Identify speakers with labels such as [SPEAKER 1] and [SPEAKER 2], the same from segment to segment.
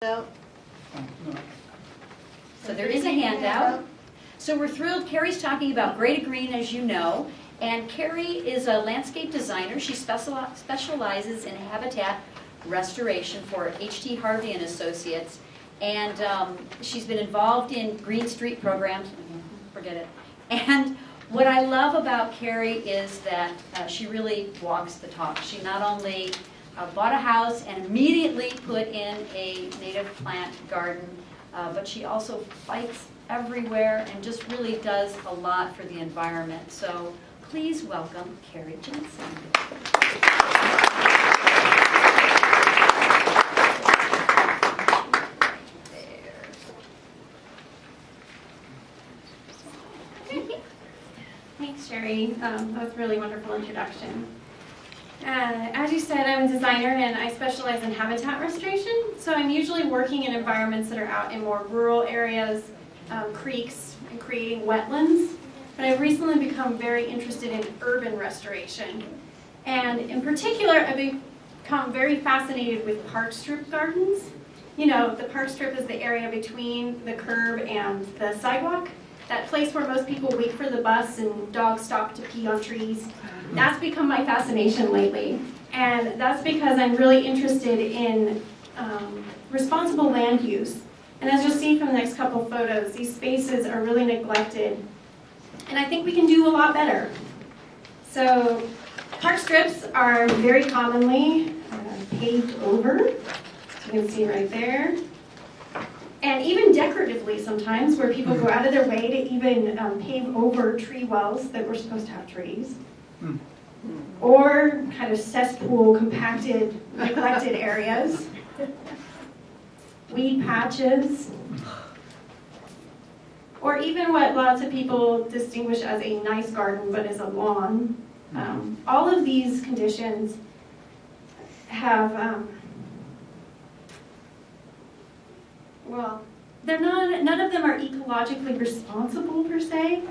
[SPEAKER 1] So
[SPEAKER 2] there is a handout. So we're thrilled. Carrie's talking about Greater Green, as you know. And Carrie is a landscape designer. She specializes in habitat restoration for H.T. Harvey and Associates. And she's been involved in Green Street programs. Forget it. And what I love about Carrie is that she really walks the talk. She not only bought a house and immediately put in a native plant garden, but she also fights everywhere and just really does a lot for the environment. So please welcome Carrie Jensen.
[SPEAKER 3] Thanks, Sherry. That was a really wonderful introduction. As you said, I'm a designer and I specialize in habitat restoration. So I'm usually working in environments that are out in more rural areas, creeks, and creating wetlands. But I've recently become very interested in urban restoration. And in particular, I've become very fascinated with parkstrip gardens. You know, the parkstrip is the area between the curb and the sidewalk. That place where most people wait for the bus and dogs stop to pee on trees. That's become my fascination lately. And that's because I'm really interested in responsible land use. And as you'll see from the next couple photos, these spaces are really neglected. And I think we can do a lot better. So park strips are very commonly paved over. So you can see right there. And even decoratively sometimes, where people go out of their way to even pave over tree wells that were supposed to have trees. Or kind of cesspool, compacted, neglected areas. Weed patches. Or even what lots of people distinguish as a nice garden, but is a lawn. All of these conditions have well, none of them are ecologically responsible per se.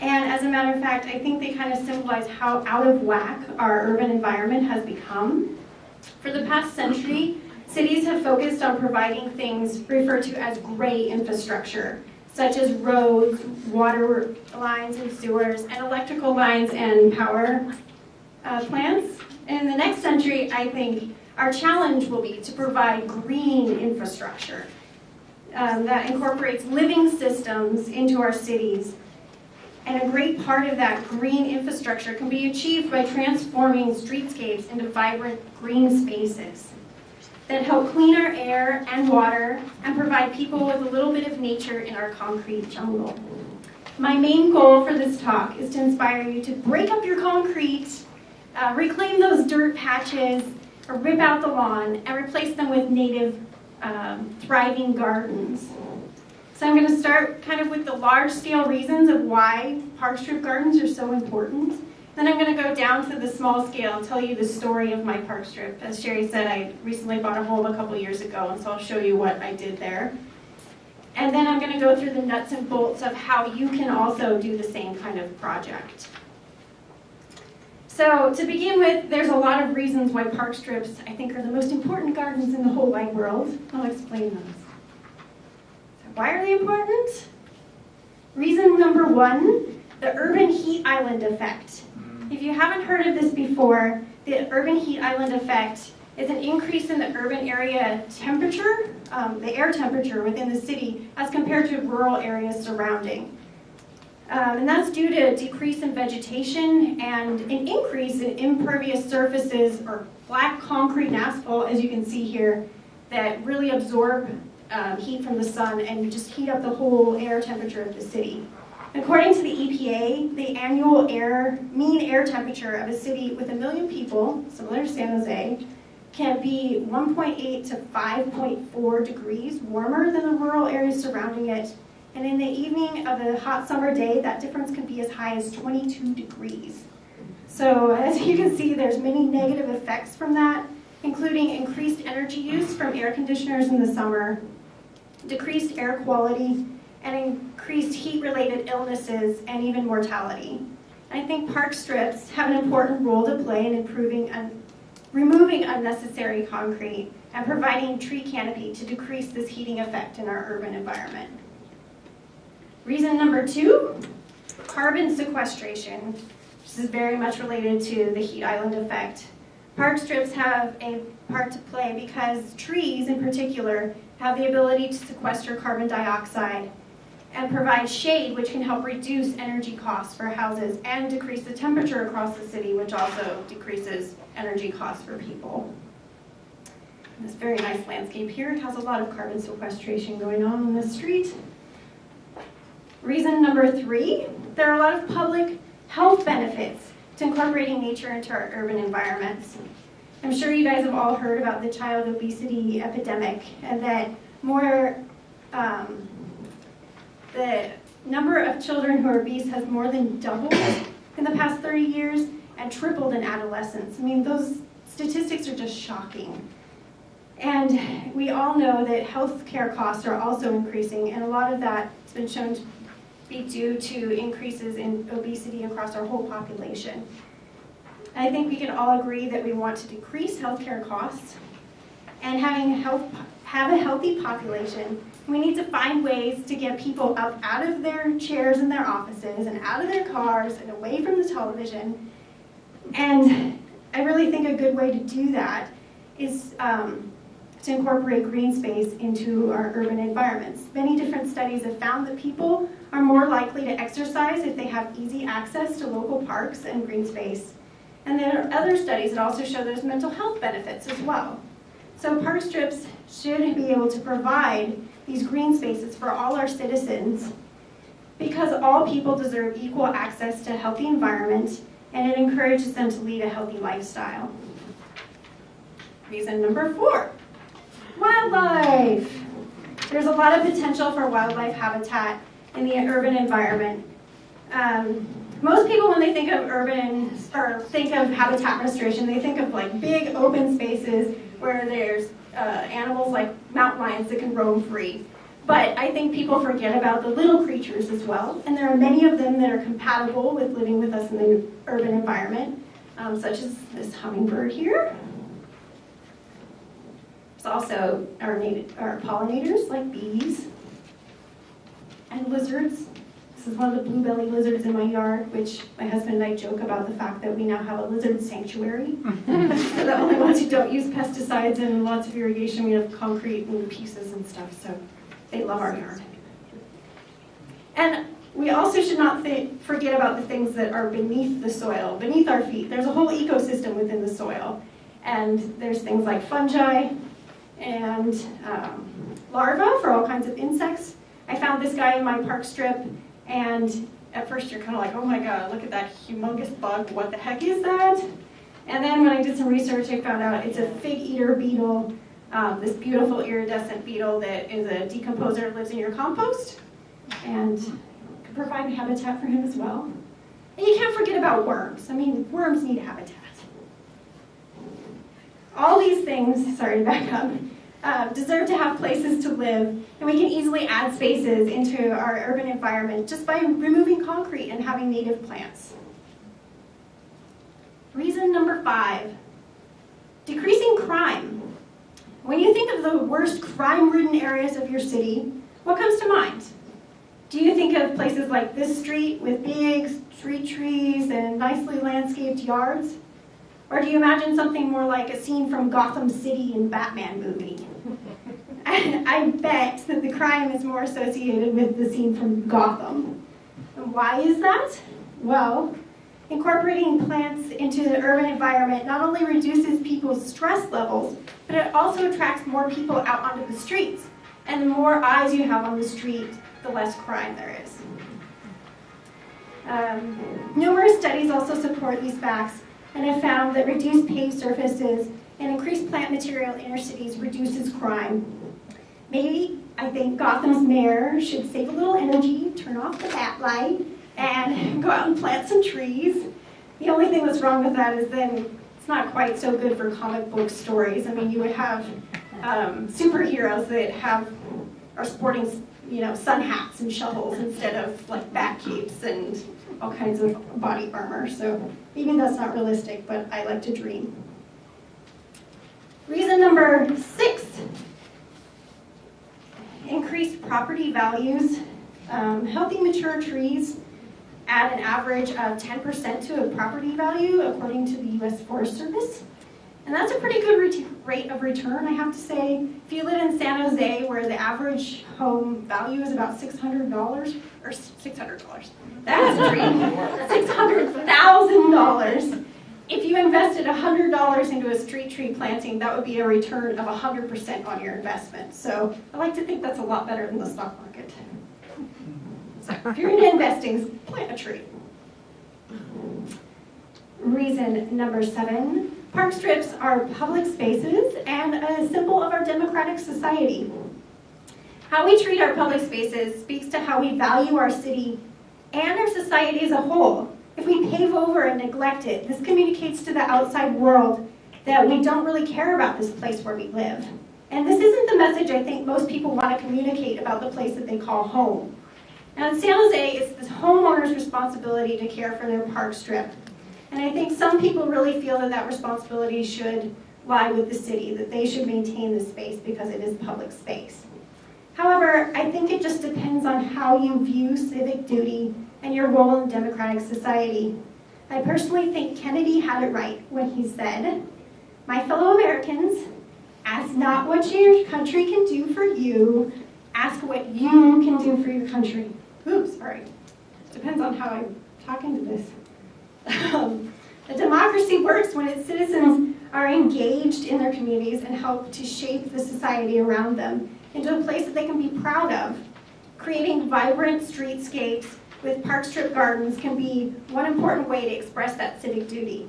[SPEAKER 3] And as a matter of fact, I think they kind of symbolize how out of whack our urban environment has become. For the past century, cities have focused on providing things referred to as gray infrastructure, such as roads, water lines and sewers, and electrical lines and power plants. And in the next century, I think our challenge will be to provide green infrastructure that incorporates living systems into our cities. And a great part of that green infrastructure can be achieved by transforming streetscapes into vibrant green spaces that help clean our air and water and provide people with a little bit of nature in our concrete jungle. My main goal for this talk is to inspire you to break up your concrete, reclaim those dirt patches, or rip out the lawn, and replace them with native thriving gardens. So I'm going to start kind of with the large-scale reasons of why parkstrip gardens are so important. Then I'm going to go down to the small scale and tell you the story of my parkstrip. As Sherry said, I recently bought a home a couple years ago, and so I'll show you what I did there. And then I'm going to go through the nuts and bolts of how you can also do the same kind of project. So to begin with, there's a lot of reasons why park strips, I think, are the most important gardens in the whole wide world. I'll explain those. So why are they important? Reason number one, the urban heat island effect. If you haven't heard of this before, the urban heat island effect is an increase in the urban area temperature, the air temperature within the city, as compared to rural areas surrounding. And that's due to a decrease in vegetation and an increase in impervious surfaces or black concrete and asphalt, as you can see here, that really absorb heat from the sun and just heat up the whole air temperature of the city. According to the EPA, the annual mean air temperature of a city with 1 million people, similar to San Jose, can be 1.8 to 5.4 degrees warmer than the rural areas surrounding it. And in the evening of a hot summer day, that difference can be as high as 22 degrees. So as you can see, there's many negative effects from that, including increased energy use from air conditioners in the summer, decreased air quality, and increased heat-related illnesses and even mortality. I think park strips have an important role to play in improving and removing unnecessary concrete and providing tree canopy to decrease this heating effect in our urban environment. Reason number 2, carbon sequestration. This is very much related to the heat island effect. Park strips have a part to play because trees in particular have the ability to sequester carbon dioxide and provide shade, which can help reduce energy costs for houses and decrease the temperature across the city, which also decreases energy costs for people. This very nice landscape here has a lot of carbon sequestration going on the street. Reason number 3, there are a lot of public health benefits to incorporating nature into our urban environments. I'm sure you guys have all heard about the child obesity epidemic, and that the number of children who are obese has more than doubled in the past 30 years and tripled in adolescence. I mean, those statistics are just shocking. And we all know that healthcare costs are also increasing, and a lot of that has been shown to be due to increases in obesity across our whole population. I think we can all agree that we want to decrease healthcare costs, and have a healthy population. We need to find ways to get people up out of their chairs in their offices and out of their cars and away from the television. And I really think a good way to do that is to incorporate green space into our urban environments. Many different studies have found that people are more likely to exercise if they have easy access to local parks and green space. And there are other studies that also show there's mental health benefits as well. So park strips should be able to provide these green spaces for all our citizens, because all people deserve equal access to a healthy environment, and it encourages them to lead a healthy lifestyle. Reason number 4, wildlife. There's a lot of potential for wildlife habitat in the urban environment. Most people, when they think of habitat restoration, they think of like big open spaces where there's animals like mountain lions that can roam free. But I think people forget about the little creatures as well, and there are many of them that are compatible with living with us in the urban environment, such as this hummingbird here. There's also our pollinators like bees and lizards. This is one of the blue-bellied lizards in my yard, which my husband and I joke about the fact that we now have a lizard sanctuary. So the only ones who don't use pesticides and lots of irrigation, we have concrete and pieces and stuff, so they love our yard. And we also should not forget about the things that are beneath the soil, beneath our feet. There's a whole ecosystem within the soil. And there's things like fungi and larvae for all kinds of insects. I found this guy in my park strip, and at first you're kind of like, oh my god, look at that humongous bug, what the heck is that? And then when I did some research, I found out it's a fig eater beetle, this beautiful iridescent beetle that is a decomposer, lives in your compost, and could provide habitat for him as well. And you can't forget about worms. I mean, worms need habitat. All these things, sorry to back up, deserve to have places to live, and we can easily add spaces into our urban environment just by removing concrete and having native plants. Reason number 5, decreasing crime. When you think of the worst crime-ridden areas of your city, what comes to mind? Do you think of places like this street with big street trees and nicely landscaped yards? Or do you imagine something more like a scene from Gotham City in Batman movie? And I bet that the crime is more associated with the scene from Gotham. And why is that? Well, incorporating plants into the urban environment not only reduces people's stress levels, but it also attracts more people out onto the streets. And the more eyes you have on the street, the less crime there is. Numerous studies also support these facts, and have found that reduced paved surfaces and increased plant material in inner cities reduces crime. Maybe, I think, Gotham's mayor should save a little energy, turn off the bat light, and go out and plant some trees. The only thing that's wrong with that is then it's not quite so good for comic book stories. I mean, you would have superheroes that are sporting, sun hats and shovels instead of like bat capes and all kinds of body armor. So maybe that's not realistic, but I like to dream. Reason number 6, increased property values. Healthy mature trees add an average of 10% to a property value according to the U.S. Forest Service. And that's a pretty good rate of return, I have to say. If you live in San Jose, where the average home value is about $600, or $600, that's a dream, $600,000. If you invested $100 into a street tree planting, that would be a return of 100% on your investment. So I like to think that's a lot better than the stock market. So if you're into investing, plant a tree. Reason number 7, park strips are public spaces and a symbol of our democratic society. How we treat our public spaces speaks to how we value our city and our society as a whole. If we pave over and neglect it, this communicates to the outside world that we don't really care about this place where we live. And this isn't the message I think most people want to communicate about the place that they call home. Now in San Jose, it's the homeowner's responsibility to care for their park strip. And I think some people really feel that that responsibility should lie with the city, that they should maintain the space because it is public space. However, I think it just depends on how you view civic duty and your role in democratic society. I personally think Kennedy had it right when he said, "My fellow Americans, ask not what your country can do for you, ask what you can do for your country." Oops, sorry. Depends on how I'm talking to this. A democracy works when its citizens are engaged in their communities and help to shape the society around them into a place that they can be proud of. Creating vibrant streetscapes with park strip gardens can be one important way to express that civic duty.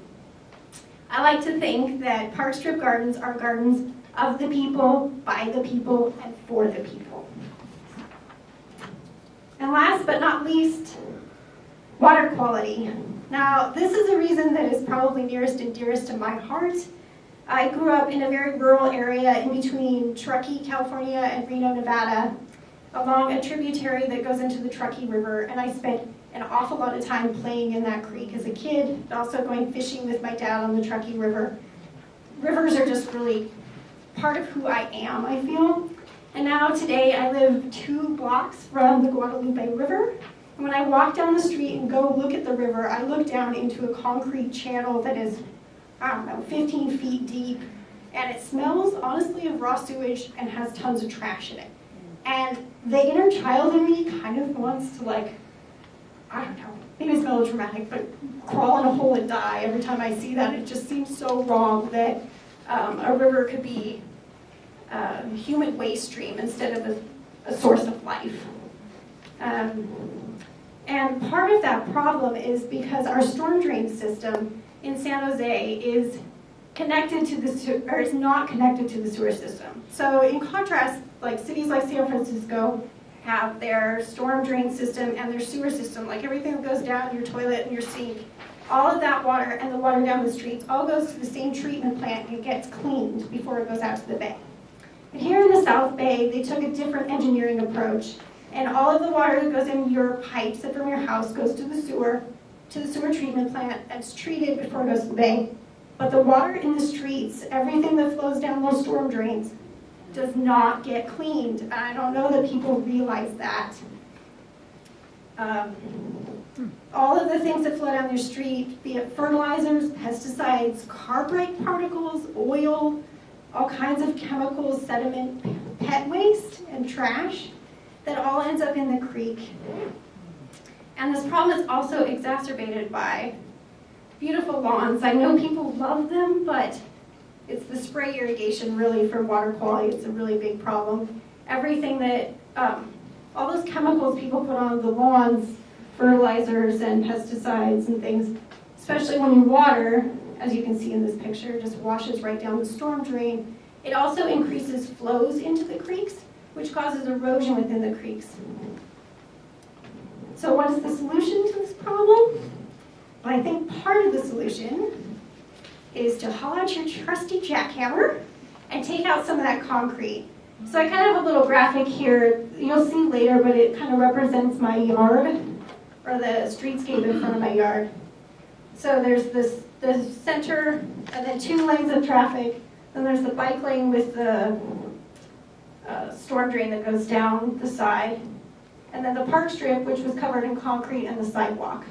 [SPEAKER 3] I like to think that park strip gardens are gardens of the people, by the people, and for the people. And last but not least, water quality. Now, this is a reason that is probably nearest and dearest to my heart. I grew up in a very rural area in between Truckee, California, and Reno, Nevada, along a tributary that goes into the Truckee River, and I spent an awful lot of time playing in that creek as a kid, and also going fishing with my dad on the Truckee River. Rivers are just really part of who I am, I feel. And now today I live 2 blocks from the Guadalupe River. And when I walk down the street and go look at the river, I look down into a concrete channel that is, 15 feet deep. And it smells, honestly, of raw sewage and has tons of trash in it. And the inner child in me kind of wants to, maybe it's melodramatic, but crawl in a hole and die every time I see that. It just seems so wrong that a river could be a human waste stream instead of a source of life. And part of that problem is because our storm drain system in San Jose is connected to is not connected to the sewer system. So in contrast, cities like San Francisco have their storm drain system and their sewer system, like everything that goes down your toilet and your sink, all of that water and the water down the streets all goes to the same treatment plant and gets cleaned before it goes out to the bay. But here in the South Bay, they took a different engineering approach, and all of the water that goes in your pipes from your house goes to the sewer treatment plant, and it's treated before it goes to the bay. But the water in the streets, everything that flows down those storm drains, does not get cleaned. And I don't know that people realize that. All of the things that flow down your street, be it fertilizers, pesticides, carburetor particles, oil, all kinds of chemicals, sediment, pet waste, and trash, that all ends up in the creek. And this problem is also exacerbated by beautiful lawns. I know people love them, but it's the spray irrigation really for water quality. It's a really big problem. Everything that, all those chemicals people put on the lawns, fertilizers and pesticides and things, especially when you water, as you can see in this picture, just washes right down the storm drain. It also increases flows into the creeks, which causes erosion within the creeks. So what is the solution to this problem? Well, I think part of the solution is to haul out your trusty jackhammer and take out some of that concrete. So I kind of have a little graphic here. You'll see later, but it kind of represents my yard, or the streetscape in front of my yard. So there's the center, and then 2 lanes of traffic, Then there's the bike lane with the storm drain that goes down the side. And then the park strip, which was covered in concrete, and the sidewalk.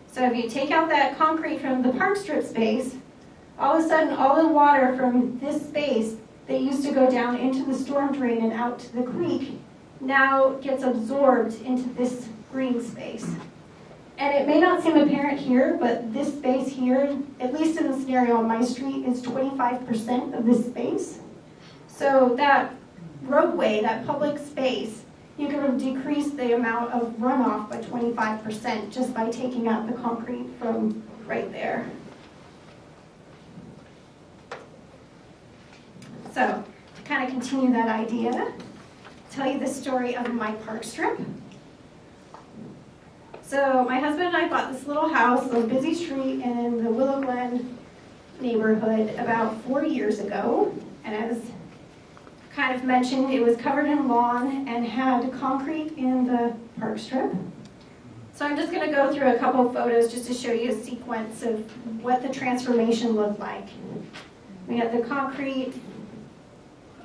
[SPEAKER 3] So if you take out that concrete from the park strip space, all of a sudden all the water from this space that used to go down into the storm drain and out to the creek now gets absorbed into this green space. And it may not seem apparent here, but this space here, at least in the scenario on my street, is 25% of this space. So that roadway, that public space, you can decrease the amount of runoff by 25% just by taking out the concrete from right there. So, to kind of continue that idea, tell you the story of my park strip. So, my husband and I bought this little house on a busy street in the Willow Glen neighborhood about 4 years ago. And as kind of mentioned, it was covered in lawn and had concrete in the park strip. So I'm just going to go through a couple of photos just to show you a sequence of what the transformation looked like. We had the concrete,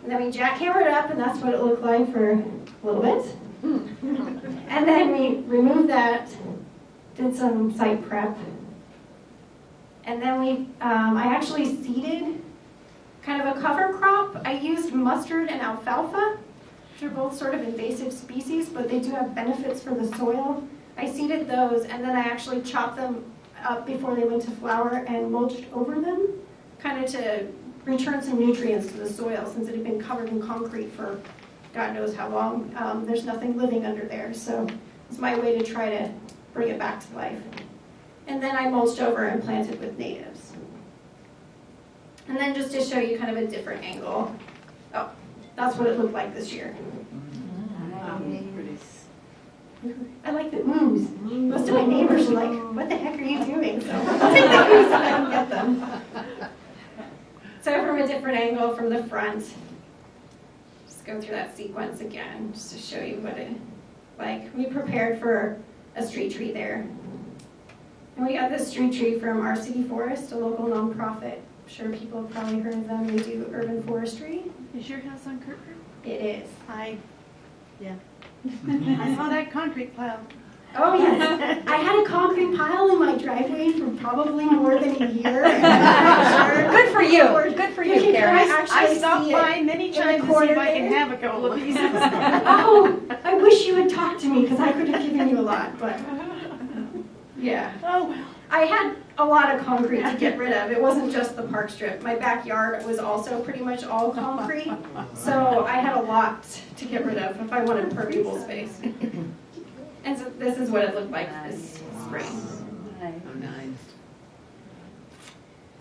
[SPEAKER 3] and then we jackhammered it up, and that's what it looked like for a little bit. And then we removed that, did some site prep, and then I actually seeded kind of a cover crop. I used mustard and alfalfa, which are both sort of invasive species, but they do have benefits for the soil. I seeded those, and then I actually chopped them up before they went to flower and mulched over them, kind of to return some nutrients to the soil since it had been covered in concrete for God knows how long. There's nothing living under there, so it's my way to try to bring it back to life. And then I mulched over and planted with natives. And then just to show you kind of a different angle. Oh, that's what it looked like this year. I like the ooze. Most of my neighbors are like, what the heck are you doing? So I'll take the ooze and I can get them. So from a different angle from the front, just go through that sequence again, just to show you what it like. We prepared for a street tree there. And we got this street tree from our city forest, a local nonprofit. I'm sure people have probably heard of them. They do urban forestry.
[SPEAKER 1] Is your house on Kirkford?
[SPEAKER 3] It is.
[SPEAKER 1] Yeah. I saw that concrete pile.
[SPEAKER 3] Oh, yes. I had a concrete pile in my driveway for probably more than a year.
[SPEAKER 2] Good for you. Good for you, Carrie.
[SPEAKER 1] I stopped by many times to see if I can have a couple of pieces.
[SPEAKER 3] Oh, I wish you had talked to me because I could have given you a lot, but yeah.
[SPEAKER 1] Oh, well.
[SPEAKER 3] I had a lot of concrete to get rid of. It wasn't just the park strip. My backyard was also pretty much all concrete, so I had a lot to get rid of if I wanted permeable space. And so this is what it looked like this spring.
[SPEAKER 1] Oh, nice.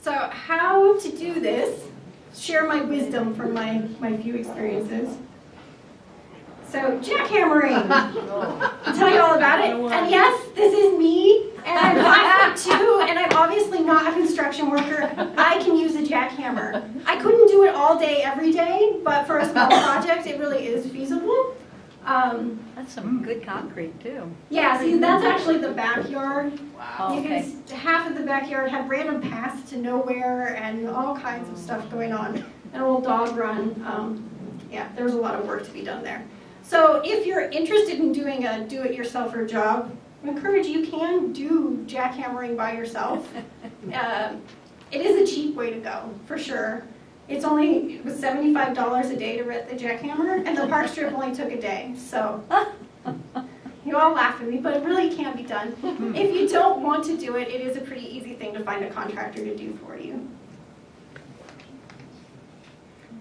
[SPEAKER 3] So how to do this, share my wisdom from my few experiences. So jackhammering, I'll tell you all about it. And yes, this is me, and I'm 5'2", and I'm obviously not a construction worker. I can use a jackhammer. I couldn't do it all day, every day, but for a small project, it really is feasible.
[SPEAKER 2] That's some good concrete, too.
[SPEAKER 3] Yeah, see, that's actually the backyard.
[SPEAKER 2] Wow.
[SPEAKER 3] You can, half of the backyard had random paths to nowhere and all kinds of stuff going on. An old dog run. Yeah, there was a lot of work to be done there. So if you're interested in doing a do-it-yourselfer job, I encourage you can do jackhammering by yourself. It is a cheap way to go, for sure. It was $75 a day to rent the jackhammer, and the park strip only took a day. So you all laugh at me, but it really can be done. If you don't want to do it, it is a pretty easy thing to find a contractor to do for you.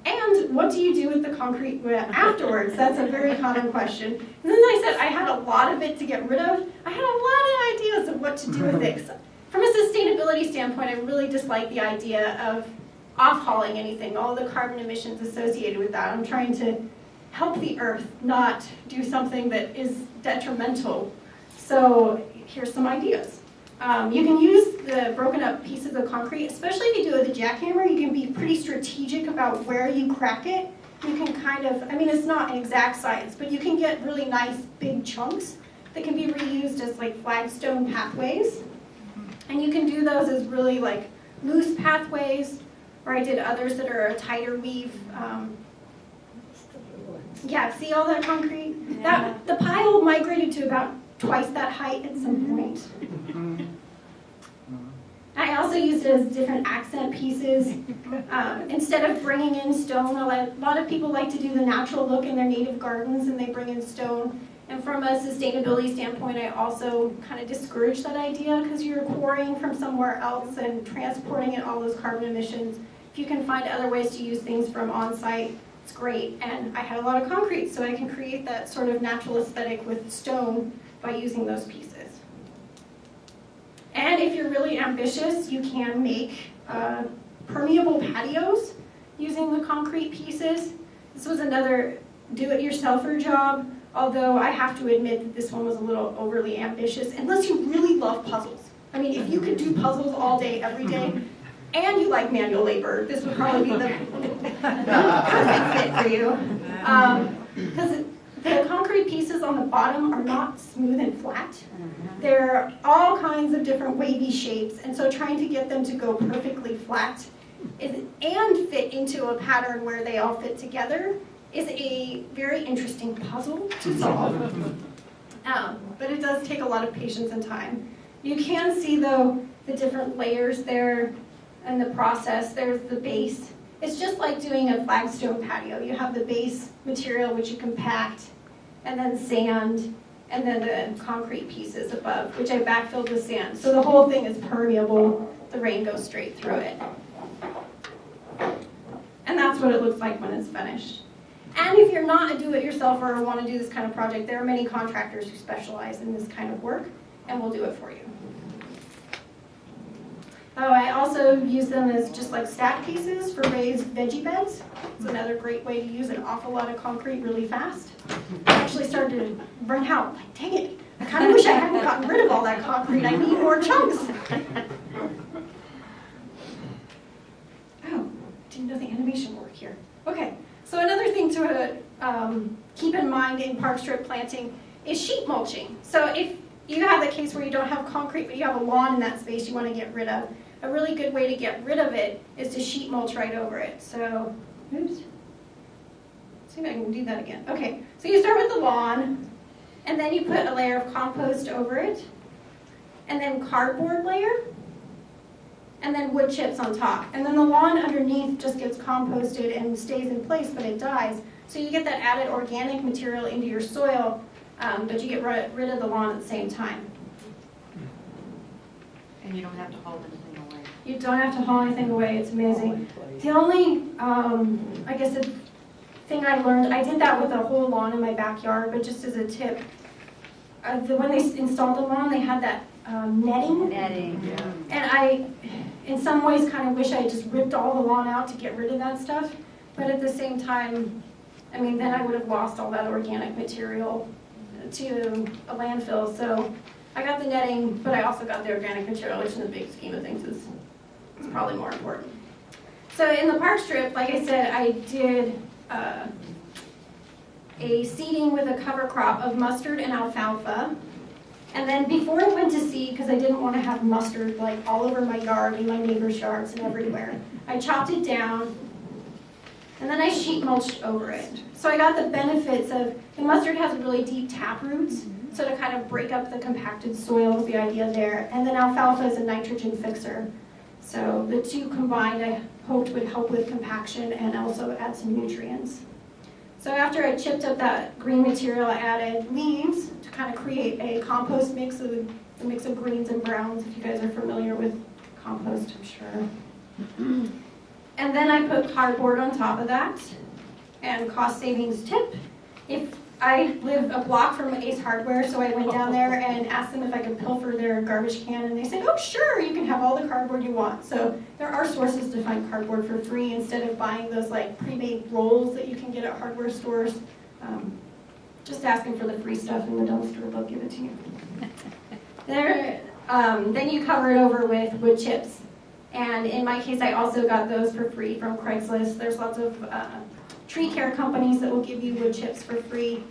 [SPEAKER 3] And what do you do with the concrete afterwards? That's a very common question. And as I said, I had a lot of it to get rid of. I had a lot of ideas of what to do with it. From a sustainability standpoint, I really dislike the idea of off-hauling anything, all the carbon emissions associated with that. I'm trying to help the earth, not do something that is detrimental. So here's some ideas. You can use the broken up pieces of concrete, especially if you do it with a jackhammer. You can be pretty strategic about where you crack it. You can kind of, I mean, it's not an exact science, but you can get really nice big chunks that can be reused as like flagstone pathways. And you can do those as really like loose pathways, or I did others that are a tighter weave. Yeah, see all that concrete?
[SPEAKER 1] Yeah.
[SPEAKER 3] The pile migrated to about twice that height at some point. I also used it as different accent pieces. Instead of bringing in stone, a lot of people like to do the natural look in their native gardens and they bring in stone. And from a sustainability standpoint, I also kind of discourage that idea because you're quarrying from somewhere else and transporting in all those carbon emissions. If you can find other ways to use things from on-site, it's great. And I had a lot of concrete, so I can create that sort of natural aesthetic with stone by using those pieces. And if you're really ambitious, you can make permeable patios using the concrete pieces. This was another do-it-yourselfer job, although I have to admit that this one was a little overly ambitious, unless you really love puzzles. I mean, if you could do puzzles all day, every day, and you like manual labor, this would probably be the perfect fit for you. Because the concrete pieces on the bottom are not smooth and flat. They're all kinds of different wavy shapes, and so trying to get them to go perfectly flat and fit into a pattern where they all fit together is a very interesting puzzle to solve. But it does take a lot of patience and time. You can see, though, the different layers there in the process. There's the base. It's just like doing a flagstone patio. You have the base material, which you compact, and then sand, and then the concrete pieces above, which I backfilled with sand. So the whole thing is permeable. The rain goes straight through it. And that's what it looks like when it's finished. And if you're not a do-it-yourselfer or want to do this kind of project, there are many contractors who specialize in this kind of work, and we'll do it for you. Oh, I also use them as just like stack pieces for raised veggie beds. It's another great way to use an awful lot of concrete really fast. I actually started to run out. Like, dang it, I kind of wish I hadn't gotten rid of all that concrete. I need more chunks. Oh, didn't know the animation worked here. Okay, so another thing to keep in mind in park strip planting is sheet mulching. So if you have the case where you don't have concrete, but you have a lawn in that space you want to get rid of, a really good way to get rid of it is to sheet mulch right over it. So, oops. See if I can do that again. Okay, so you start with the lawn, and then you put a layer of compost over it, and then cardboard layer, and then wood chips on top. And then the lawn underneath just gets composted and stays in place, but it dies. So you get that added organic material into your soil, but you get rid of the lawn at the same time.
[SPEAKER 1] And you don't have to haul anything away.
[SPEAKER 3] You don't have to haul anything away. It's amazing. The only, I guess, the thing I learned, I did that with a whole lawn in my backyard, but just as a tip, when they installed the lawn, they had that netting.
[SPEAKER 2] Netting.
[SPEAKER 1] Yeah.
[SPEAKER 3] And I, in some ways, kind of wish I had just ripped all the lawn out to get rid of that stuff. But at the same time, I mean, then I would have lost all that organic material to a landfill. So I got the netting, but I also got the organic material, which in the big scheme of things is probably more important. So in the park strip, like I said, I did a seeding with a cover crop of mustard and alfalfa. And then before I went to seed, because I didn't want to have mustard like all over my yard and my neighbor's yards and everywhere, I chopped it down, and then I sheet mulched over it. So I got the benefits of, the mustard has really deep tap roots, so to kind of break up the compacted soil was the idea there. And then alfalfa is a nitrogen fixer. So the two combined I hoped would help with compaction and also add some nutrients. So after I chipped up that green material, I added leaves to kind of create a compost mix of a mix of greens and browns, if you guys are familiar with compost, I'm sure. And then I put cardboard on top of that. And cost savings tip, if I live a block from Ace Hardware, so I went down there and asked them if I could pilfer their garbage can, and they said, oh sure, you can have all the cardboard you want. So there are sources to find cardboard for free instead of buying those like pre-made rolls that you can get at hardware stores. Just asking for the free stuff in the dumpster, they'll give it to you. Then you cover it over with wood chips. And in my case, I also got those for free from Craigslist. There's lots of tree care companies that will give you wood chips for free.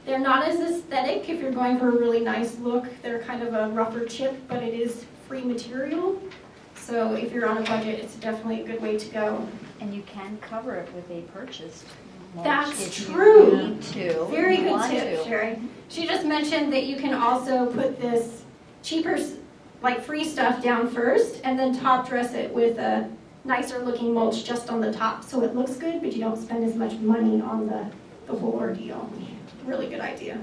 [SPEAKER 3] They're not as aesthetic if you're going for a really nice look. They're kind of a rougher chip, but it is free material. So if you're on a budget, it's definitely a good way to go.
[SPEAKER 2] And you can cover it with a purchased mulch
[SPEAKER 3] That's
[SPEAKER 2] if
[SPEAKER 3] true.
[SPEAKER 2] you need to.
[SPEAKER 3] Very
[SPEAKER 2] if you
[SPEAKER 3] good
[SPEAKER 2] want
[SPEAKER 3] tip,
[SPEAKER 2] to.
[SPEAKER 3] Sherry. She just mentioned that you can also put this cheaper, like free stuff down first, and then top dress it with a nicer looking mulch just on the top, so it looks good, but you don't spend as much money on the whole ordeal. Really good idea.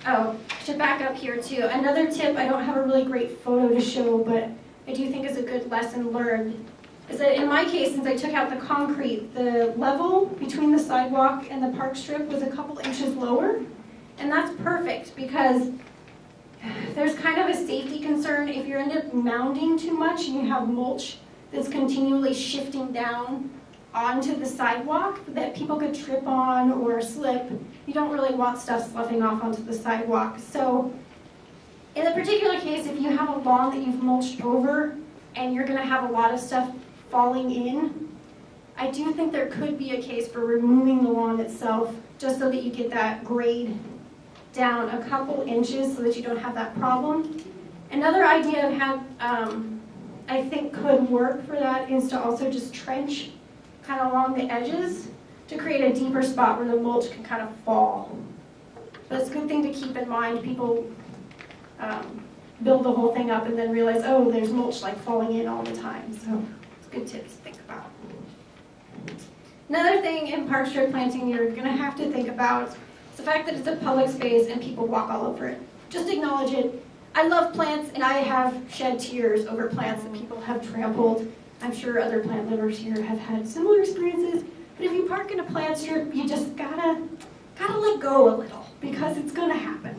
[SPEAKER 3] Oh, I should back up here too. Another tip, I don't have a really great photo to show, but I do think is a good lesson learned, is that in my case, since I took out the concrete, the level between the sidewalk and the park strip was a couple inches lower. And that's perfect because there's kind of a safety concern if you end up mounding too much and you have mulch that's continually shifting down onto the sidewalk that people could trip on or slip. You don't really want stuff sloughing off onto the sidewalk. So in the particular case, if you have a lawn that you've mulched over and you're going to have a lot of stuff falling in, I do think there could be a case for removing the lawn itself just so that you get that grade down a couple inches so that you don't have that problem. Another idea of how I think could work for that is to also just trench kind of along the edges to create a deeper spot where the mulch can kind of fall. But it's a good thing to keep in mind. People build the whole thing up and then realize, oh, there's mulch like falling in all the time. So it's good tips to think about. Another thing in park strip planting you're going to have to think about is the fact that it's a public space and people walk all over it. Just acknowledge it. I love plants and I have shed tears over plants that people have trampled. I'm sure other plant lovers here have had similar experiences. But if you park in a plant strip, you just gotta let go a little because it's gonna happen.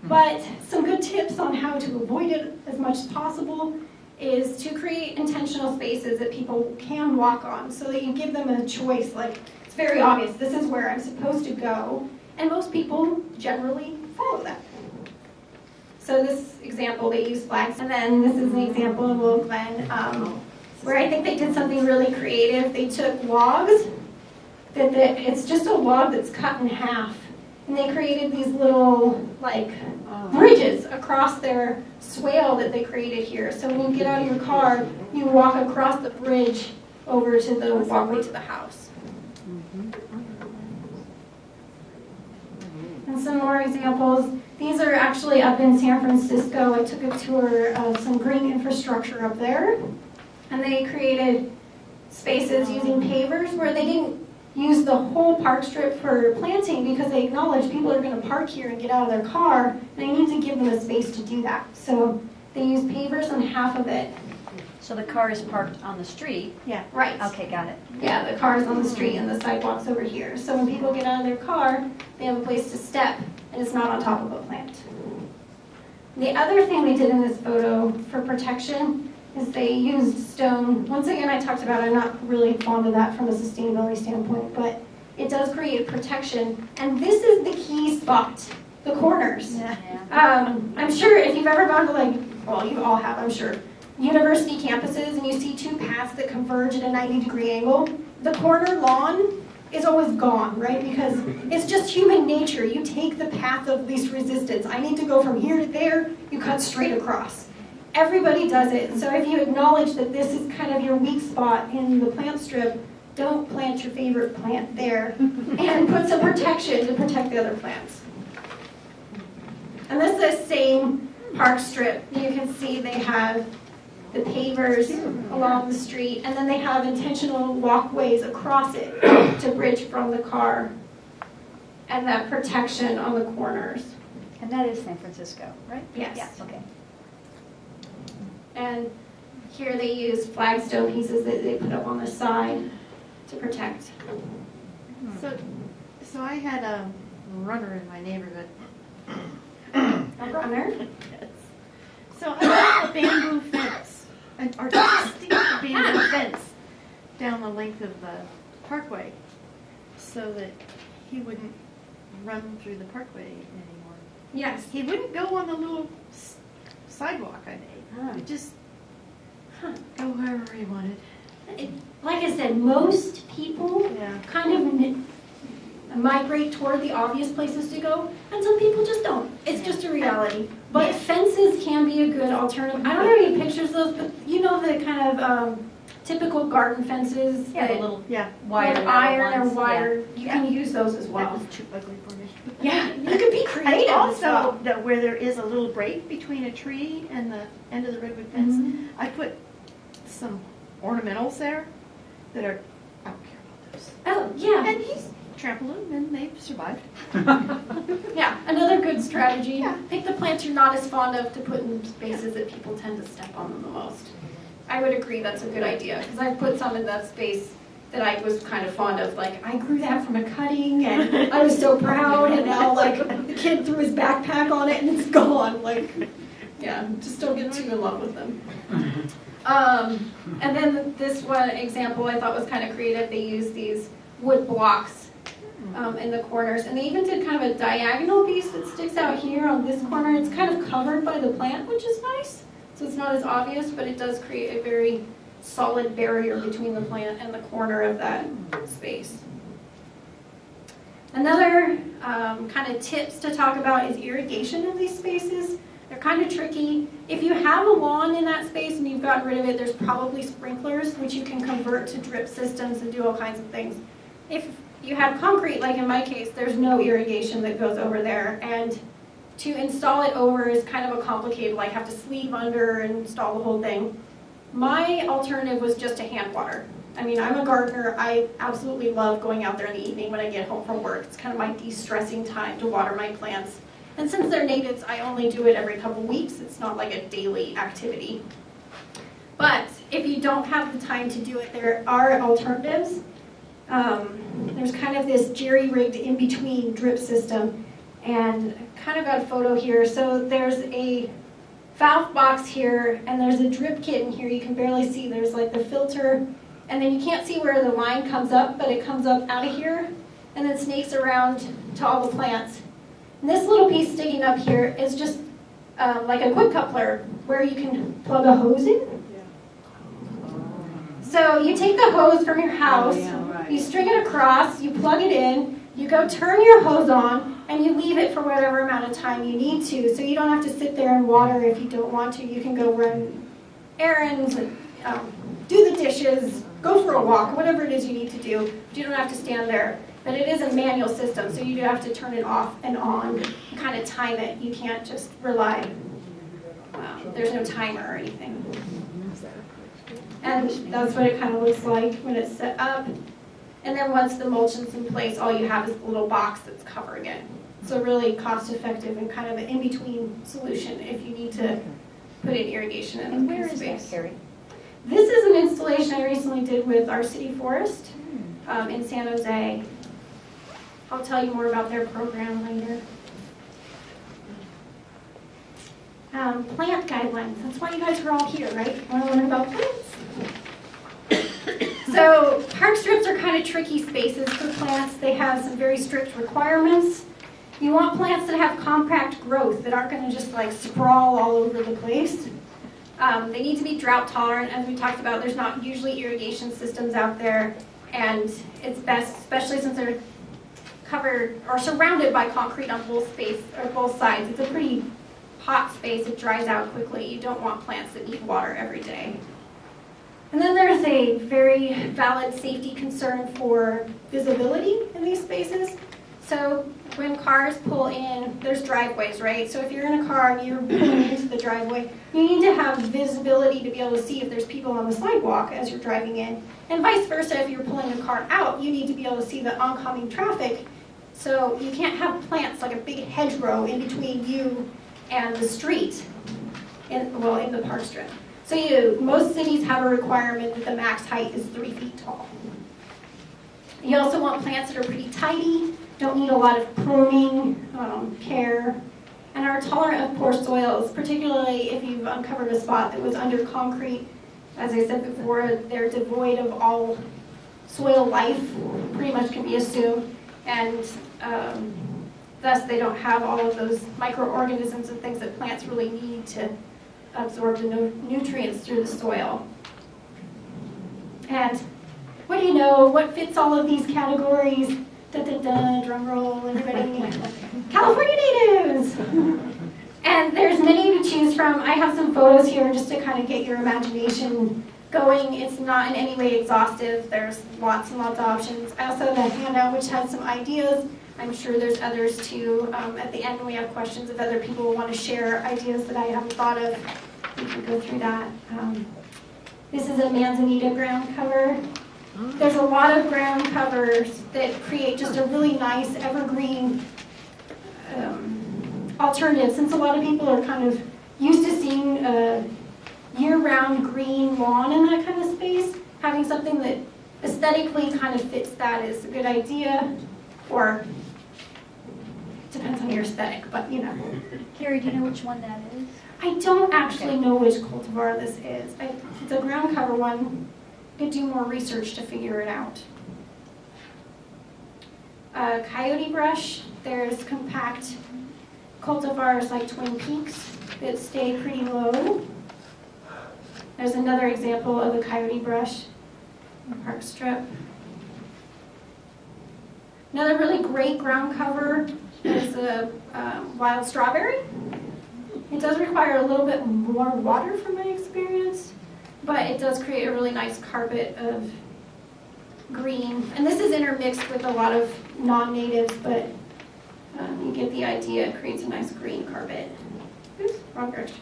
[SPEAKER 3] But some good tips on how to avoid it as much as possible is to create intentional spaces that people can walk on so that you give them a choice. Like, it's very obvious, this is where I'm supposed to go. And most people generally follow that. So this example, they use flags. And then this is an example in Willow Glen where I think they did something really creative. They took logs, it's just a log that's cut in half. And they created these little, like, bridges across their swale that they created here. So when you get out of your car, you walk across the bridge over to the walkway to the house. And some more examples. These are actually up in San Francisco. I took a tour of some green infrastructure up there. And they created spaces using pavers where they didn't use the whole park strip for planting because they acknowledged people are going to park here and get out of their car, and they need to give them a space to do that. So they use pavers on half of it.
[SPEAKER 2] So the car is parked on the street?
[SPEAKER 3] Yeah. Right.
[SPEAKER 2] Okay, got it.
[SPEAKER 3] Yeah, the car's on the street and the sidewalk's over here. So when people get out of their car, they have a place to step, and it's not on top of a plant. The other thing they did in this photo for protection is they used stone. Once again, I talked about I'm not really fond of that from a sustainability standpoint, but it does create protection. And this is the key spot, the corners.
[SPEAKER 2] Yeah.
[SPEAKER 3] I'm sure if you've ever gone to, like, well, you all have, I'm sure, university campuses and you see two paths that converge at a 90-degree angle, the corner lawn is always gone, right? Because it's just human nature. You take the path of least resistance. I need to go from here to there, you cut straight across. Everybody does it. So if you acknowledge that this is kind of your weak spot in the plant strip, don't plant your favorite plant there and put some protection to protect the other plants. And this is the same park strip. You can see they have the pavers along the street, and then they have intentional walkways across it to bridge from the car, and that protection on the corners.
[SPEAKER 2] And that is San Francisco, right?
[SPEAKER 3] Yes.
[SPEAKER 2] Yeah, okay.
[SPEAKER 3] And here they use flagstone pieces that they put up on the side to protect.
[SPEAKER 1] So I had a runner in my neighborhood.
[SPEAKER 3] A runner?
[SPEAKER 1] Yes. So I had a bamboo fence, an artistic bamboo fence down the length of the parkway so that he wouldn't run through the parkway anymore.
[SPEAKER 3] Yes.
[SPEAKER 1] He wouldn't go on the little sidewalk I made. He'd just go wherever he wanted.
[SPEAKER 3] Like I said, most people kind of, migrate toward the obvious places to go, and some people just don't. It's just a reality. But fences can be a good alternative. I don't have any pictures of those, but you know the kind of typical garden fences,
[SPEAKER 2] Yeah, the
[SPEAKER 3] that-
[SPEAKER 2] little
[SPEAKER 1] Yeah.
[SPEAKER 2] wire
[SPEAKER 3] with
[SPEAKER 2] metal
[SPEAKER 3] iron or
[SPEAKER 2] ones.
[SPEAKER 3] wire. You can use those as
[SPEAKER 1] That
[SPEAKER 3] well.
[SPEAKER 1] was too ugly for me.
[SPEAKER 3] Yeah, you could be
[SPEAKER 1] And
[SPEAKER 3] creative. as well.
[SPEAKER 1] also, that where there is a little break between a tree and the end of the redwood fence,
[SPEAKER 3] Mhm.
[SPEAKER 1] I put some ornamentals there that are, I don't care about those.
[SPEAKER 3] Oh, yeah.
[SPEAKER 1] And he's trampled them and they've survived.
[SPEAKER 3] Yeah, another good strategy.
[SPEAKER 1] Yeah.
[SPEAKER 3] Pick the plants you're not as fond of to put in spaces that people tend to step on them the most. I would agree that's a good idea, because I've put some in that space that I was kind of fond of. Like, I grew that from a cutting, and I was so proud, and now, like, the kid threw his backpack on it, and it's gone. Like, yeah, just don't get too in love with them. And then this one example I thought was kind of creative. They used these wood blocks in the corners, and they even did kind of a diagonal piece that sticks out here on this corner. It's kind of covered by the plant, which is nice, so it's not as obvious, but it does create a very solid barrier between the plant and the corner of that space. Another kind of tips to talk about is irrigation of these spaces. They're kind of tricky. If you have a lawn in that space and you've gotten rid of it, there's probably sprinklers, which you can convert to drip systems and do all kinds of things. If you have concrete, like in my case, there's no irrigation that goes over there, and to install it over is kind of a complicated, like have to sleeve under and install the whole thing. My alternative was just to hand water. I mean, I'm a gardener. I absolutely love going out there in the evening when I get home from work. It's kind of my de-stressing time to water my plants. And since they're natives, I only do it every couple weeks. It's not like a daily activity. But if you don't have the time to do it, there are alternatives. There's kind of this jerry-rigged in-between drip system, and I kind of got a photo here. So there's a valve box here, and there's a drip kit in here. You can barely see. There's like the filter, and then you can't see where the line comes up, but it comes up out of here, and then snakes around to all the plants. And this little piece sticking up here is just like a quick coupler where you can plug a hose in. So you take the hose from your house, you string it across, you plug it in, you go turn your hose on, and you leave it for whatever amount of time you need to. So you don't have to sit there and water if you don't want to. You can go run errands, and, do the dishes, go for a walk, whatever it is you need to do. But you don't have to stand there. But it is a manual system, so you do have to turn it off and on, and kind of time it. You can't just rely. There's no timer or anything. And that's what it kind of looks like when it's set up. And then once the mulching's in place, all you have is a little box that's covering it. So really cost-effective and kind of an in-between solution if you need to put in irrigation in
[SPEAKER 2] And
[SPEAKER 3] the
[SPEAKER 2] where is
[SPEAKER 3] space.
[SPEAKER 2] that, Carrie?
[SPEAKER 3] This is an installation I recently did with our city forest in San Jose. I'll tell you more about their program later. Plant guidelines. That's why you guys are all here, right? Want to learn about plants? So park strips are kind of tricky spaces for plants. They have some very strict requirements. You want plants that have compact growth, that aren't going to just like sprawl all over the place. They need to be drought tolerant. As we talked about, there's not usually irrigation systems out there, and it's best, especially since they're covered or surrounded by concrete on both sides. It's a pretty hot space. It dries out quickly. You don't want plants that need water every day. And then there's a very valid safety concern for visibility in these spaces. So when cars pull in, there's driveways, right? So if you're in a car and you're pulling into the driveway, you need to have visibility to be able to see if there's people on the sidewalk as you're driving in. And vice versa, if you're pulling a car out, you need to be able to see the oncoming traffic. So you can't have plants like a big hedgerow in between you and the street, in the park strip. So most cities have a requirement that the max height is 3 feet tall. You also want plants that are pretty tidy, don't need a lot of pruning, care, and are tolerant of poor soils, particularly if you've uncovered a spot that was under concrete. As I said before, they're devoid of all soil life, pretty much can be assumed, and thus they don't have all of those microorganisms and things that plants really need to absorb the nutrients through the soil. And what do you know? What fits all of these categories? Da-da-da, drum roll, everybody. California natives! And there's many to choose from. I have some photos here just to kind of get your imagination going. It's not in any way exhaustive. There's lots and lots of options. I also have a handout which has some ideas. I'm sure there's others too. At the end we have questions if other people want to share ideas that I haven't thought of. We can go through that. This is a manzanita ground cover. There's a lot of ground covers that create just a really nice evergreen alternative, since a lot of people are kind of used to seeing year-round green lawn in that kind of space. Having something that aesthetically kind of fits that is a good idea, or depends on your aesthetic, but you know.
[SPEAKER 2] Carrie, do you know which one that is?
[SPEAKER 3] I don't actually know which cultivar this is. It's a ground cover one. I could do more research to figure it out. Coyote brush, there's compact cultivars like Twin Peaks that stay pretty low. There's another example of a coyote brush, a Parkstrip. Another really great ground cover is a wild strawberry. It does require a little bit more water from my experience, but it does create a really nice carpet of green. And this is intermixed with a lot of non-natives, but you get the idea. It creates a nice green carpet. Oops, wrong direction.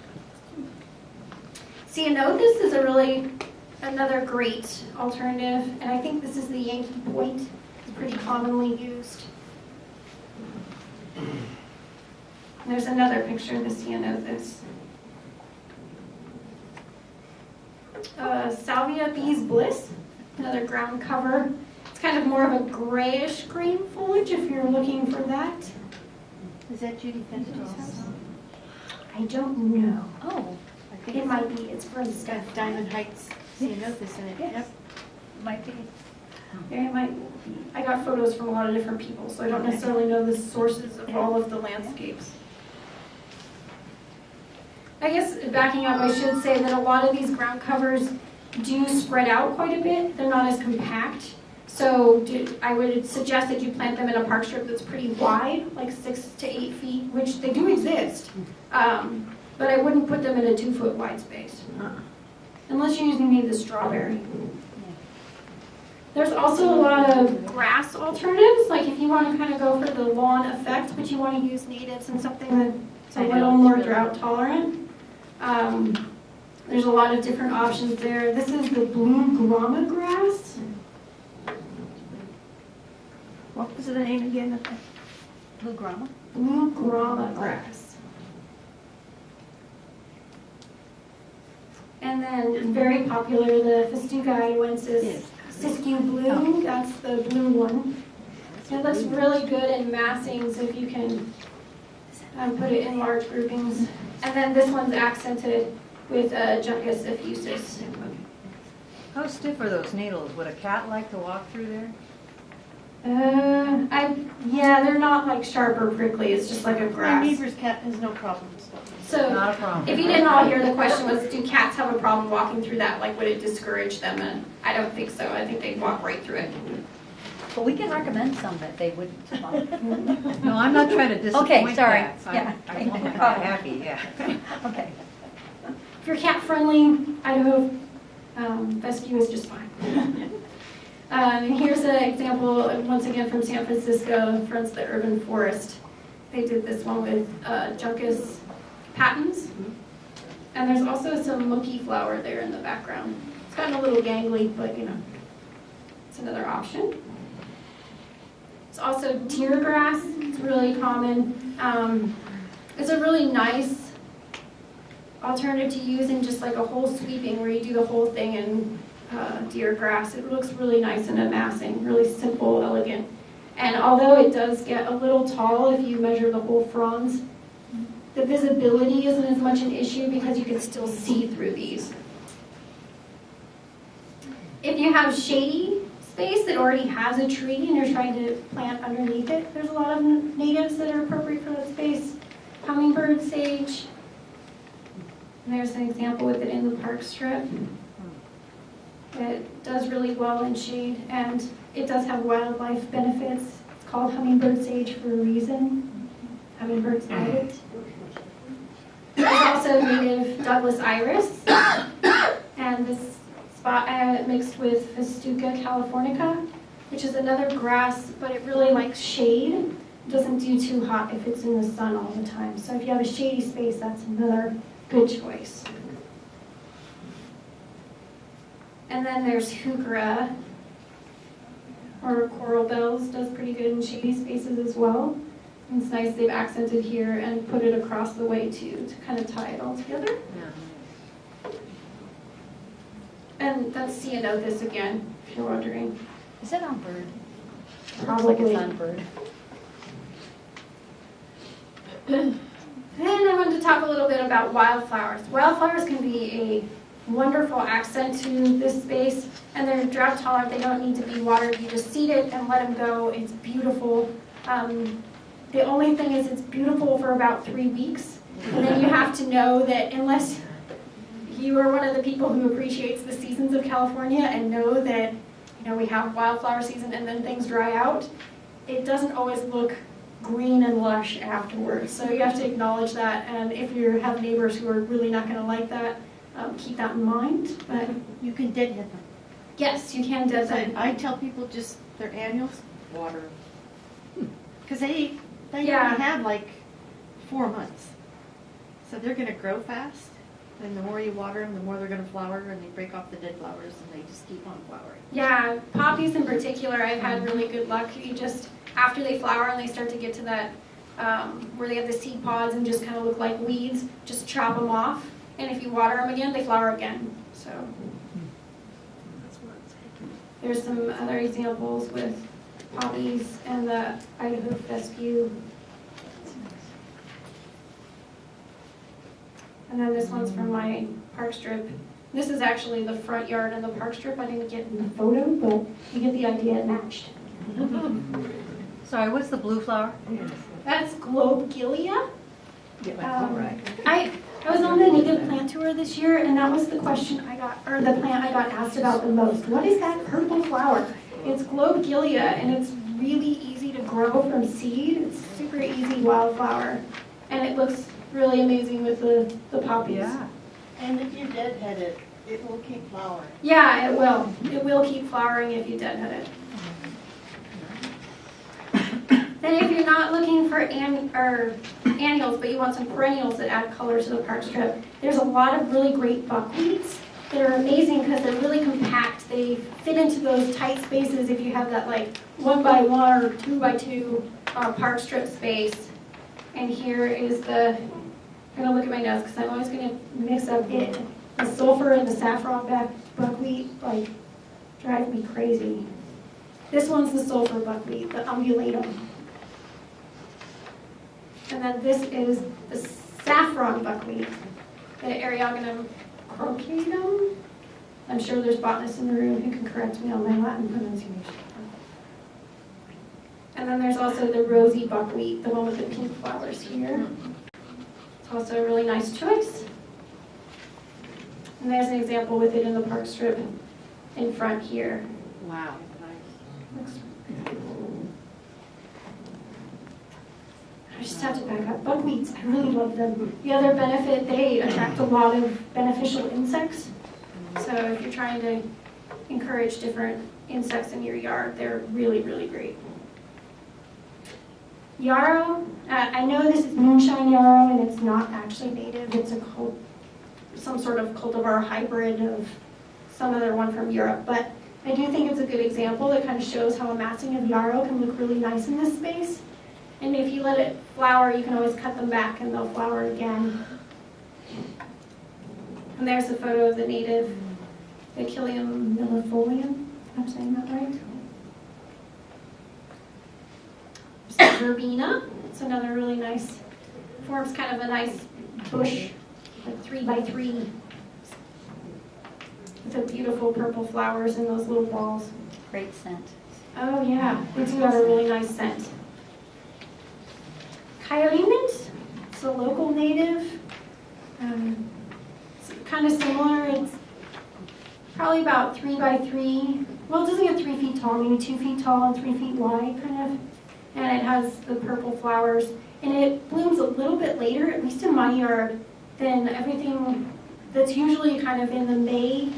[SPEAKER 3] Ceanothus is another great alternative, and I think this is the Yankee Point. It's pretty commonly used. And there's another picture of the Ceanothus. Salvia Bee's Bliss, another ground cover. It's kind of more of a grayish green foliage if you're looking for that.
[SPEAKER 1] Is that Judy Fenton's house?
[SPEAKER 3] I don't know.
[SPEAKER 2] Oh,
[SPEAKER 1] I think
[SPEAKER 3] It might be. It's from
[SPEAKER 1] it's got Diamond Heights Ceanothus in it.
[SPEAKER 3] Yes.
[SPEAKER 1] Yep.
[SPEAKER 2] might be.
[SPEAKER 3] It might be. I got photos from a lot of different people, so I don't necessarily know the sources of all of the landscapes. I guess backing up, I should say that a lot of these ground covers do spread out quite a bit. They're not as compact. So I would suggest that you plant them in a park strip that's pretty wide, like 6 to 8 feet, which they do exist. But I wouldn't put them in a 2-foot wide space, unless you're using maybe the strawberry. There's also a lot of grass alternatives, like if you want to kind of go for the lawn effect, but you want to use natives and something that's a little more drought tolerant. There's a lot of different options there. This is the blue grama grass.
[SPEAKER 1] What was the name again of that?
[SPEAKER 2] Blue grama?
[SPEAKER 3] Blue grama grass. And then very popular, the Festuca Siskiyou blue. That's the blue one. It looks really good in massings if you can put it in large groupings. And then this one's accented with Juncus effusus.
[SPEAKER 4] How stiff are those needles? Would a cat like to walk through there?
[SPEAKER 3] Yeah, they're not like sharp or prickly. It's just like a
[SPEAKER 1] My
[SPEAKER 3] grass.
[SPEAKER 1] neighbor's cat has no problem with stuff.
[SPEAKER 3] So,
[SPEAKER 4] Not a problem.
[SPEAKER 3] if you didn't all hear, the question was, do cats have a problem walking through that? Like, would it discourage them? And I don't think so. I think they'd walk right through it.
[SPEAKER 2] But we can recommend some that they wouldn't want.
[SPEAKER 4] No, I'm not trying to disappoint
[SPEAKER 2] Okay, sorry.
[SPEAKER 4] cats.
[SPEAKER 2] Yeah.
[SPEAKER 4] I want my cat happy, yeah.
[SPEAKER 2] Okay.
[SPEAKER 3] If you're cat friendly, Idaho fescue is just fine. Here's an example, once again, from San Francisco, Friends of the Urban Forest. They did this one with Juncus patens. And there's also some monkey flower there in the background. It's gotten a little gangly, but you know, it's another option. It's also deer grass. It's really common. It's a really nice alternative to use in just like a whole sweeping where you do the whole thing in deer grass. It looks really nice in a massing, really simple, elegant. And although it does get a little tall if you measure the whole fronds, the visibility isn't as much an issue because you can still see through these. If you have shady space that already has a tree and you're trying to plant underneath it, there's a lot of natives that are appropriate for that space. Hummingbird sage. And there's an example with it in the park strip. It does really well in shade, and it does have wildlife benefits. It's called hummingbird sage for a reason. Hummingbirds love it. There's also native Douglas iris, and this spot I mixed with Festuca californica, which is another grass, but it really likes shade. It doesn't do too hot if it's in the sun all the time. So if you have a shady space, that's another good choice. And then there's heuchera, or coral bells, does pretty good in shady spaces as well. And it's nice they've accented here and put it across the way too, to kind of tie it all together.
[SPEAKER 4] Yeah.
[SPEAKER 3] And that's Ceanothus again, if you're wondering.
[SPEAKER 2] Is that on bird?
[SPEAKER 3] Probably.
[SPEAKER 2] Looks like it's on bird.
[SPEAKER 3] Then I wanted to talk a little bit about wildflowers. Wildflowers can be a wonderful accent to this space, and they're drought tolerant. They don't need to be watered. You just seed it and let them go. It's beautiful. The only thing is it's beautiful for about 3 weeks, and then you have to know that unless you are one of the people who appreciates the seasons of California and know that we have wildflower season and then things dry out, it doesn't always look green and lush afterwards. So you have to acknowledge that, and if you have neighbors who are really not going to like that, keep that in mind. But
[SPEAKER 1] You can deadhead them.
[SPEAKER 3] yes, you can do that.
[SPEAKER 1] I tell people just their annuals, water. Because they
[SPEAKER 3] Yeah.
[SPEAKER 1] only have like 4 months. So they're going to grow fast. And the more you water them, the more they're going to flower, and they break off the dead flowers, and they just keep on flowering.
[SPEAKER 3] Yeah, poppies in particular, I've had really good luck. You just, after they flower and they start to get to that, where they have the seed pods and just kind of look like weeds, just chop them off. And if you water them again, they flower again. So there's some other examples with poppies and the Idaho fescue. And then this one's from my park strip. This is actually the front yard in the park strip. I didn't get in the photo, but you get the idea, it matched.
[SPEAKER 4] Sorry, what's the blue flower?
[SPEAKER 3] That's Globegilia.
[SPEAKER 4] Get my phone right.
[SPEAKER 3] I was on the native plant tour this year, and that was the question I got, or the plant I got asked about the most. What is that purple flower? It's Globegilia, and it's really easy to grow from seed. It's super easy wildflower, and it looks really amazing with the poppies.
[SPEAKER 4] Yeah.
[SPEAKER 1] And if you deadhead it, it will keep flowering.
[SPEAKER 3] Yeah, it will. It will keep flowering if you deadhead it. Then if you're not looking for annuals, but you want some perennials that add color to the park strip, there's a lot of really great buckwheats that are amazing because they're really compact. They fit into those tight spaces if you have that like 1x1 or 2x2 park strip space. And here is I'm going to look at my notes because I'm always going to mix up it. The sulfur and the saffron buckwheat like drive me crazy. This one's the sulfur buckwheat, the ungulatum. And then this is the saffron buckwheat, the Eriogonum crocatum. I'm sure there's botanists in the room who can correct me on my Latin pronunciation. And then there's also the rosy buckwheat, the one with the pink flowers here. It's also a really nice choice. And there's an example with it in the park strip in front here.
[SPEAKER 2] Wow.
[SPEAKER 3] I just have to back up. Buckwheats, I really love them. The other benefit, they attract a lot of beneficial insects. So if you're trying to encourage different insects in your yard, they're really, really great. Yarrow, I know this is moonshine yarrow and it's not actually native. It's some sort of cultivar hybrid of some other one from Europe. But I do think it's a good example that kind of shows how a massing of yarrow can look really nice in this space. And if you let it flower, you can always cut them back and they'll flower again. And there's a photo of the native Achilleum millefolium. I'm saying that right? Verbena. It's another really nice, forms kind of a nice bush, like 3x3, with the beautiful purple flowers in those little balls.
[SPEAKER 2] Great scent.
[SPEAKER 3] Oh yeah, they do have a really nice scent. Coyote mint, it's a local native. It's kind of similar. It's probably about 3x3. Well, it doesn't get 3 feet tall, maybe 2 feet tall and 3 feet wide, kind of. and it has the purple flowers. And it blooms a little bit later, at least in my yard, than everything that's usually kind of in the May,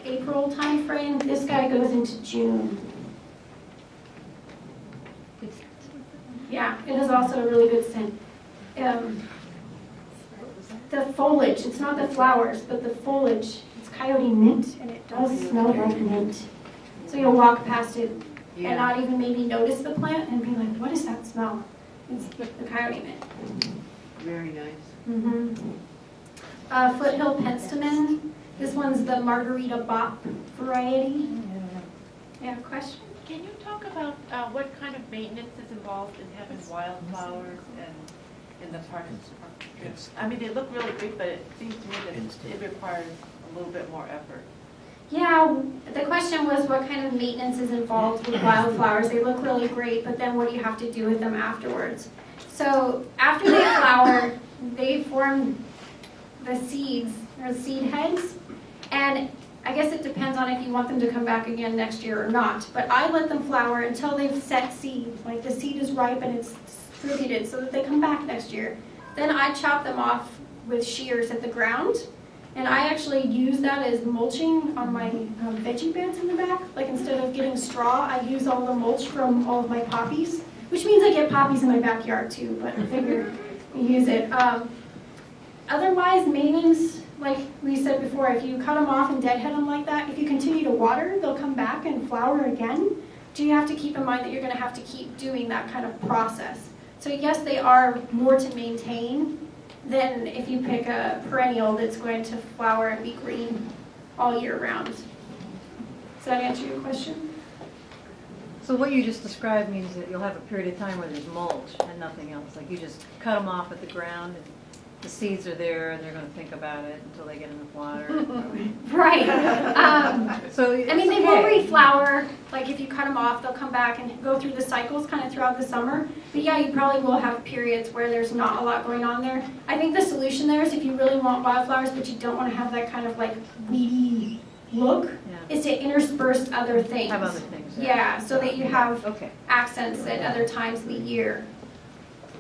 [SPEAKER 3] April time frame. This guy goes into June. Yeah, it is also a really good scent. The foliage, it's not the flowers, but the foliage, it's coyote mint, and it does smell like mint. So you'll walk past it and not even maybe notice the plant and be like, what is that smell? It's the coyote mint.
[SPEAKER 5] Very nice.
[SPEAKER 3] Mm-hmm. Foothill penstemon. This one's the Margarita Bop variety. Yeah, question?
[SPEAKER 6] Can you talk about what kind of maintenance is involved in having wildflowers and in the park? I mean, they look really big, but it seems to me that it requires a little bit more effort.
[SPEAKER 3] Yeah, the question was what kind of maintenance is involved with wildflowers. They look really great, but then what do you have to do with them afterwards? So after they flower, they form the seeds, or seed heads, and I guess it depends on if you want them to come back again next year or not, but I let them flower until they've set seed, like the seed is ripe and it's distributed so that they come back next year. Then I chop them off with shears at the ground, and I actually use that as mulching on my veggie beds in the back. Like instead of getting straw, I use all the mulch from all of my poppies, which means I get poppies in my backyard too, but I figure I use it. Otherwise, maintenance, like we said before, if you cut them off and deadhead them like that, if you continue to water, they'll come back and flower again. So you have to keep in mind that you're going to have to keep doing that kind of process. So yes, they are more to maintain than if you pick a perennial that's going to flower and be green all year round. Does that answer your question?
[SPEAKER 4] So what you just described means that you'll have a period of time where there's mulch and nothing else. Like you just cut them off at the ground, and the seeds are there, and they're going to think about it until they get enough water.
[SPEAKER 3] Right.
[SPEAKER 4] So
[SPEAKER 3] I mean, they will reflower. Like if you cut them off, they'll come back and go through the cycles kind of throughout the summer. But yeah, you probably will have periods where there's not a lot going on there. I think the solution there is if you really want wildflowers, but you don't want to have that kind of like weedy look, is to intersperse other things.
[SPEAKER 4] Have other things.
[SPEAKER 3] Yeah, so that you have accents at other times of the year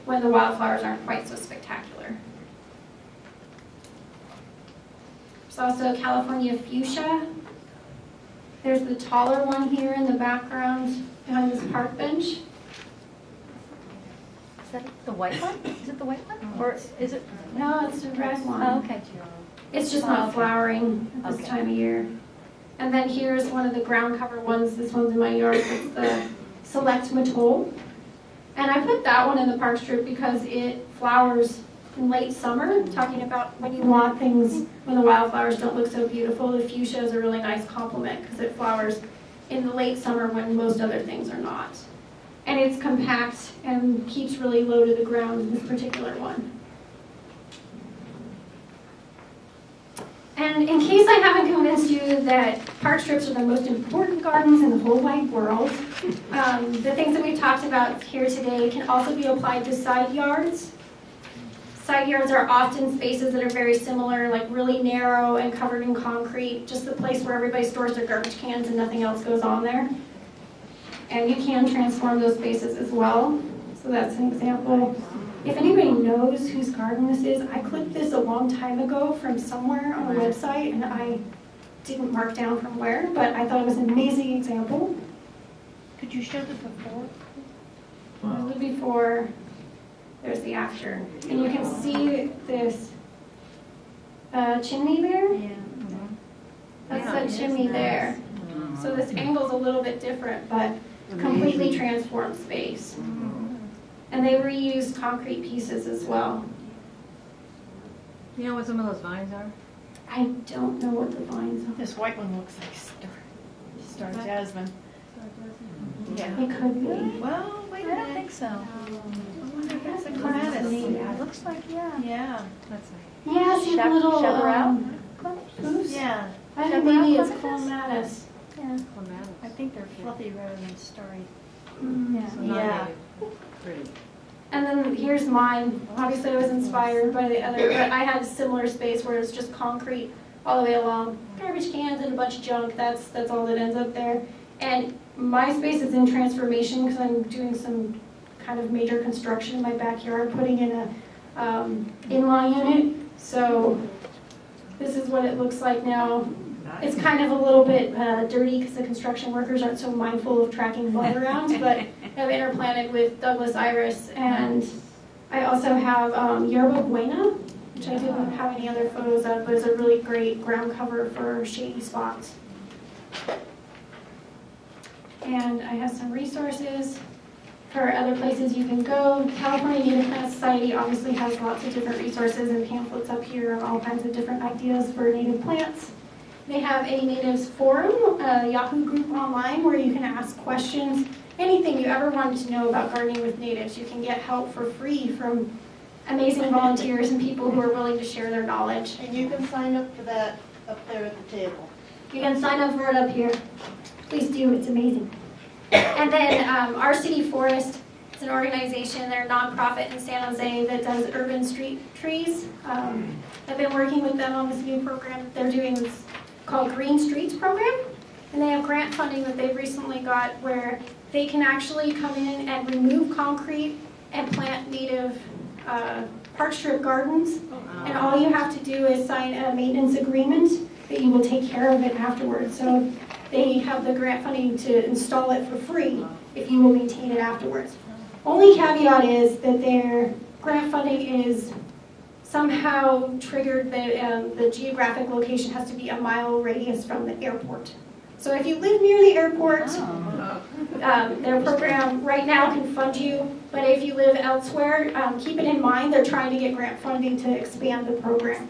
[SPEAKER 3] when the wildflowers aren't quite so spectacular. There's also California fuchsia. There's the taller one here in the background behind this park bench.
[SPEAKER 2] Is that the white one? Is it the white one? Or is it?
[SPEAKER 3] No, it's the red one.
[SPEAKER 2] Oh, okay.
[SPEAKER 3] It's just not flowering at this time of year. And then here's one of the ground cover ones. This one's in my yard. It's the Select Mattole. And I put that one in the park strip because it flowers in late summer, talking about when you want things, when the wildflowers don't look so beautiful. The fuchsia is a really nice complement because it flowers in the late summer when most other things are not. And it's compact and keeps really low to the ground in this particular one. And in case I haven't convinced you that park strips are the most important gardens in the whole wide world, the things that we've talked about here today can also be applied to side yards. Side yards are often spaces that are very similar, like really narrow and covered in concrete, just the place where everybody stores their garbage cans and nothing else goes on there. And you can transform those spaces as well. So that's an example. If anybody knows whose garden this is, I clipped this a long time ago from somewhere on a website, and I didn't mark down from where, but I thought it was an amazing example.
[SPEAKER 1] Could you show the before?
[SPEAKER 3] There's the before, there's the after. And you can see this chimney there.
[SPEAKER 1] Yeah.
[SPEAKER 3] That's the chimney there. So this angle's a little bit different, but completely transformed space. And they reused concrete pieces as well.
[SPEAKER 4] You know what some of those vines are?
[SPEAKER 3] I don't know what the vines are.
[SPEAKER 1] This white one looks like star jasmine. Yeah.
[SPEAKER 3] It could be.
[SPEAKER 1] Well, wait a minute.
[SPEAKER 2] I don't think so.
[SPEAKER 1] I wonder if it's a clematis.
[SPEAKER 2] It looks like, yeah.
[SPEAKER 1] Yeah.
[SPEAKER 4] That's
[SPEAKER 3] Yeah, see the
[SPEAKER 2] Shove-
[SPEAKER 3] little
[SPEAKER 2] shove her out?
[SPEAKER 3] Oops.
[SPEAKER 1] Yeah.
[SPEAKER 3] I think maybe it's clematis.
[SPEAKER 2] Yeah.
[SPEAKER 4] clematis.
[SPEAKER 1] I think they're fluffy rather than starry.
[SPEAKER 3] Yeah.
[SPEAKER 4] So not
[SPEAKER 1] Yeah.
[SPEAKER 4] native. Pretty.
[SPEAKER 3] And then here's mine. Obviously, I was inspired by the other, but I had a similar space where it's just concrete all the way along. Garbage cans and a bunch of junk. That's all that ends up there. And my space is in transformation because I'm doing some kind of major construction in my backyard, putting in a in-law unit. So this is what it looks like now. It's kind of a little bit dirty because the construction workers aren't so mindful of tracking blood around, but I've interplanted with Douglas iris, and I also have yerba buena, which I didn't have any other photos of, but it's a really great ground cover for shady spots. And I have some resources for other places you can go. California Native Plant Society obviously has lots of different resources and pamphlets up here on all kinds of different ideas for native plants. They have a natives forum, a Yahoo group online where you can ask questions. Anything you ever wanted to know about gardening with natives, you can get help for free from amazing volunteers and people who are willing to share their knowledge.
[SPEAKER 1] And you can sign up for that up there at the table.
[SPEAKER 3] You can sign up for it up here. Please do, it's amazing. And then our City Forest, it's an organization, they're a nonprofit in San Jose that does urban street trees. I've been working with them on this new program that they're doing. It's called Green Streets Program. And they have grant funding that they've recently got where they can actually come in and remove concrete and plant native park strip gardens. And all you have to do is sign a maintenance agreement that you will take care of it afterwards. So they have the grant funding to install it for free if you will maintain it afterwards. Only caveat is that their grant funding is somehow triggered that the geographic location has to be a mile radius from the airport. So if you live near the airport, their program right now can fund you, but if you live elsewhere, keep it in mind they're trying to get grant funding to expand the program.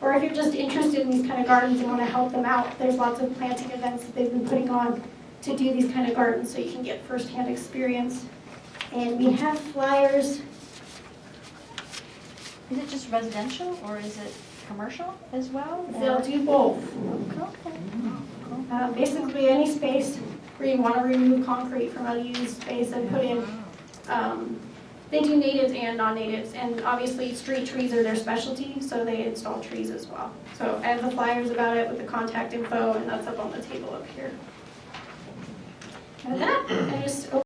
[SPEAKER 3] Or if you're just interested in these kind of gardens and want to help them out, there's lots of planting events that they've been putting on to do these kind of gardens so you can get firsthand experience. And we have flyers.
[SPEAKER 2] Is it just residential or is it commercial as well?
[SPEAKER 3] They'll do both.
[SPEAKER 2] Okay.
[SPEAKER 3] Basically any space where you want to remove concrete from a used space and put in, they do natives and non-natives, and obviously street trees are their specialty, so they install trees as well. So I have the flyers about it with the contact info, and that's up on the table up here. And that, I just